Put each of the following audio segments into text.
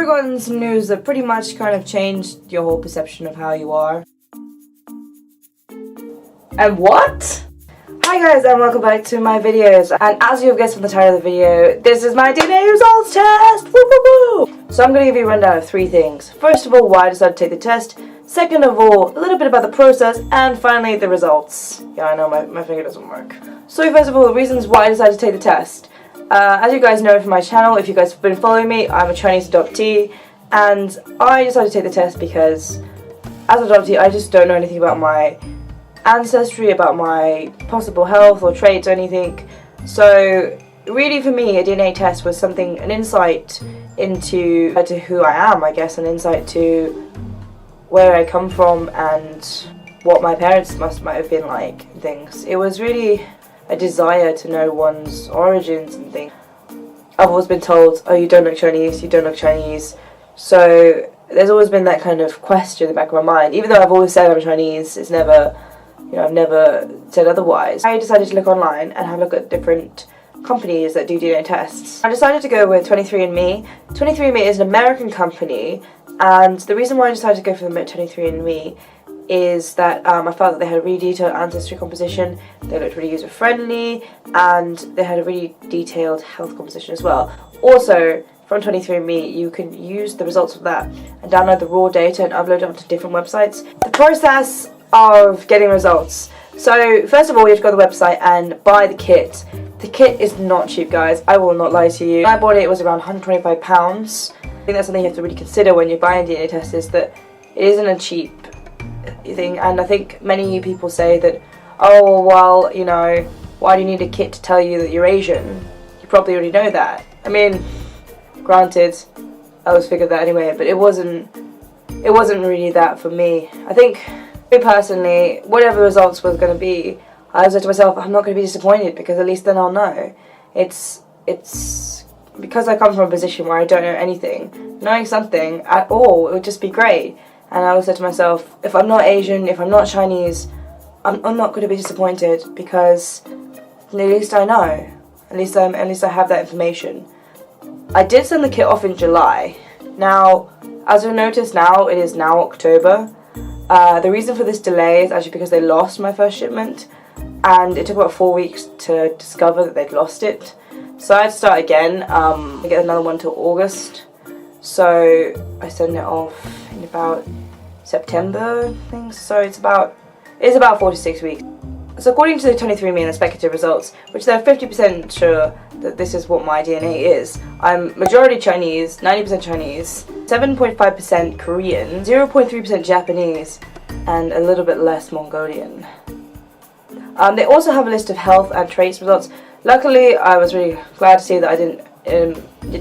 ever gotten some news that pretty much kind of changed your whole perception of how you are? And what? Hi guys, and welcome back to my videos. And as you've guessed from the title of the video, this is my DNA results test! Woo woo woo! So I'm going to give you a rundown of 3 things. First of all, why I decided to take the test. Second of all, a little bit about the process. And finally, the results. Yeah, I know my finger doesn't work. So first of all, the reasons why I decided to take the test. As you guys know from my channel, if you guys have been following me, I'm a Chinese adoptee. And I decided to take the test because, as an adoptee, I just don't know anything about my ancestry, about my possible health or traits or anything. So really for me a DNA test was something, an insight into who I am, I guess, an insight to where I come from and what my parents might have been like and things. It was really a desire to know one's origins and things. I've always been told, oh, you don't look Chinese, you don't look Chinese. So there's always been that kind of question in the back of my mind. Even though I've always said I'm Chinese, it's never, I've never said otherwise. I decided to look online and have a look at different companies that do DNA tests. I decided to go with 23andMe. 23andMe is an American company, and the reason why I decided to go for them at 23andMe is that I felt that they had a really detailed ancestry composition, they looked really user-friendly, and they had a really detailed health composition as well. Also, from 23andMe, you can use the results of that and download the raw data and upload it onto different websites. The process of getting results. So first of all, you have to go to the website and buy the kit. The kit is not cheap, guys. I will not lie to you. When I bought it, it was around £125. I think that's something you have to really consider when you're buying DNA test, is that it isn't a cheap thing. And I think many people say that, oh well, you know, why do you need a kit to tell you that you're Asian? You probably already know that. I mean, granted, I always figured that anyway, but it wasn't really that for me. I think, personally, whatever the results was going to be, I said to myself, I'm not going to be disappointed because at least then I'll know. It's because I come from a position where I don't know anything. Knowing something at all, it would just be great. And I always said to myself, if I'm not Asian, if I'm not Chinese, I'm not going to be disappointed because at least I know. At least I have that information. I did send the kit off in July. Now, as you'll notice now, it is now October. The reason for this delay is actually because they lost my first shipment, and it took about 4 weeks to discover that they'd lost it. So I had to start again, get another one till August. So I sent it off in about September, I think. So it's about 4 to 6 weeks. So according to the 23andMe and the speculative results, which they're 50% sure that this is what my DNA is, I'm majority Chinese, 90% Chinese, 7.5% Korean, 0.3% Japanese, and a little bit less Mongolian. They also have a list of health and traits results. Luckily, I was really glad to see that I didn't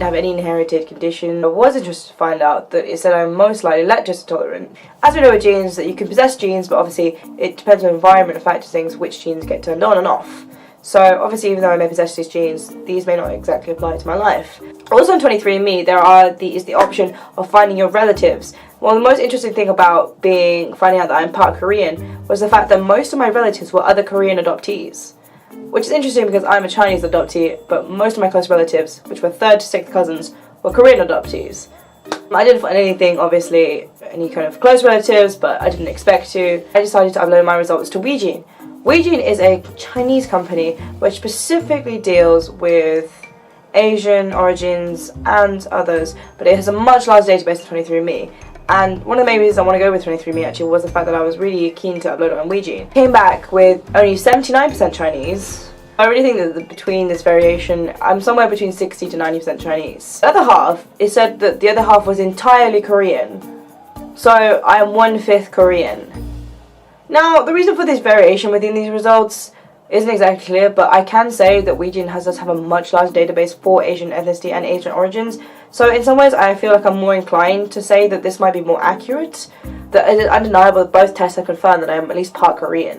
have any inherited condition. I was interested to find out that it said I'm most likely lactose intolerant. As we know with genes, that you can possess genes, but obviously it depends on environment and factors things which genes get turned on and off. So obviously, even though I may possess these genes, these may not exactly apply to my life. Also on 23andMe, is the option of finding your relatives. Well, the most interesting thing about finding out that I'm part Korean was the fact that most of my relatives were other Korean adoptees. Which is interesting because I'm a Chinese adoptee, but most of my close relatives, which were 3rd to 6th cousins, were Korean adoptees. I didn't find anything, obviously, any kind of close relatives, but I didn't expect to. I decided to upload my results to Weijin. Weijin is a Chinese company which specifically deals with Asian origins and others, but it has a much larger database than 23andMe. And one of the main reasons I want to go with 23andMe actually was the fact that I was really keen to upload it on Weijin. Came back with only 79% Chinese. I really think that between this variation, I'm somewhere between 60 to 90% Chinese. The other half, it said that the other half was entirely Korean. So I am 1/5 Korean. Now, the reason for this variation within these results isn't exactly clear, but I can say that Weijin does have a much larger database for Asian ethnicity and Asian origins. So in some ways, I feel like I'm more inclined to say that this might be more accurate. That it is undeniable that both tests have confirmed that I am at least part Korean,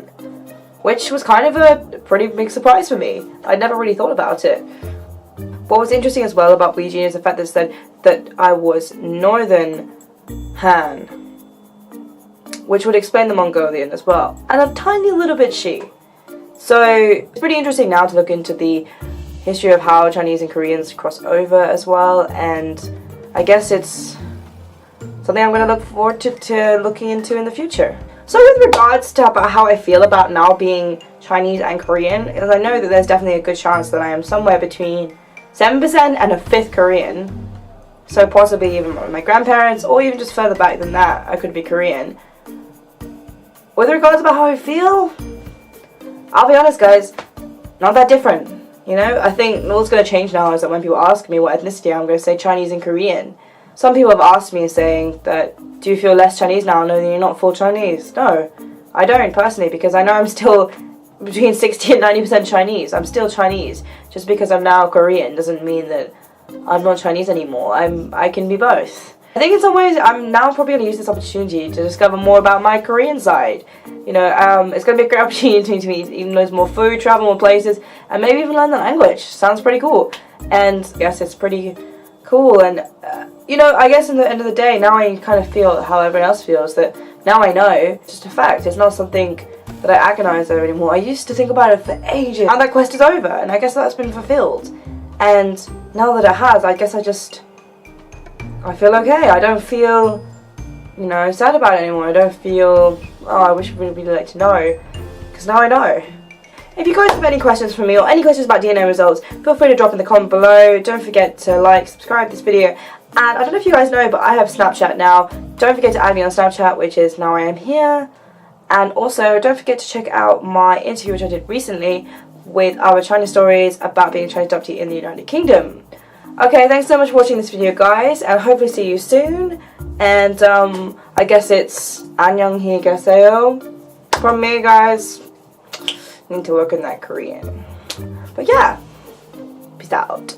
which was kind of a pretty big surprise for me. I'd never really thought about it. What was interesting as well about Weijin is the fact that it said that I was Northern Han, which would explain the Mongolian as well, and a tiny little bit Shi. So it's pretty interesting now to look into the history of how Chinese and Koreans cross over as well, and I guess it's something I'm going to look forward to looking into in the future. So with regards to about how I feel about now being Chinese and Korean, is I know that there's definitely a good chance that I am somewhere between 7% and a fifth Korean. So possibly even my grandparents, or even just further back than that, I could be Korean. With regards about how I feel, I'll be honest guys, not that different. You know, I think what's going to change now is that when people ask me what ethnicity I'm going to say Chinese and Korean. Some people have asked me saying that, do you feel less Chinese now knowing you're not full Chinese? No, I don't personally, because I know I'm still between 60 and 90% Chinese. I'm still Chinese. Just because I'm now Korean doesn't mean that I'm not Chinese anymore. I can be both. I think in some ways I'm now probably going to use this opportunity to discover more about my Korean side. You know, it's going to be a great opportunity to meet even loads more food, travel more places, and maybe even learn the language. Sounds pretty cool. And I guess it's pretty cool. And you know, I guess in the end of the day, now I kind of feel how everyone else feels, that now I know, it's just a fact. It's not something that I agonize over anymore. I used to think about it for ages. Now that quest is over, and I guess that's been fulfilled. And now that it has, I guess I feel okay. I don't feel, you know, sad about it anymore. I don't feel, oh, I wish I would really like to know, because now I know. If you guys have any questions for me or any questions about DNA results, feel free to drop in the comment below. Don't forget to like, subscribe this video. And I don't know if you guys know, but I have Snapchat now. Don't forget to add me on Snapchat, which is Now I Am Here. And also, don't forget to check out my interview, which I did recently, with our China stories about being a Chinese adoptee in the United Kingdom. Okay, thanks so much for watching this video, guys, and hopefully see you soon. And I guess it's 안녕히 계세요 from me, guys. Need to work on that Korean. But yeah, peace out.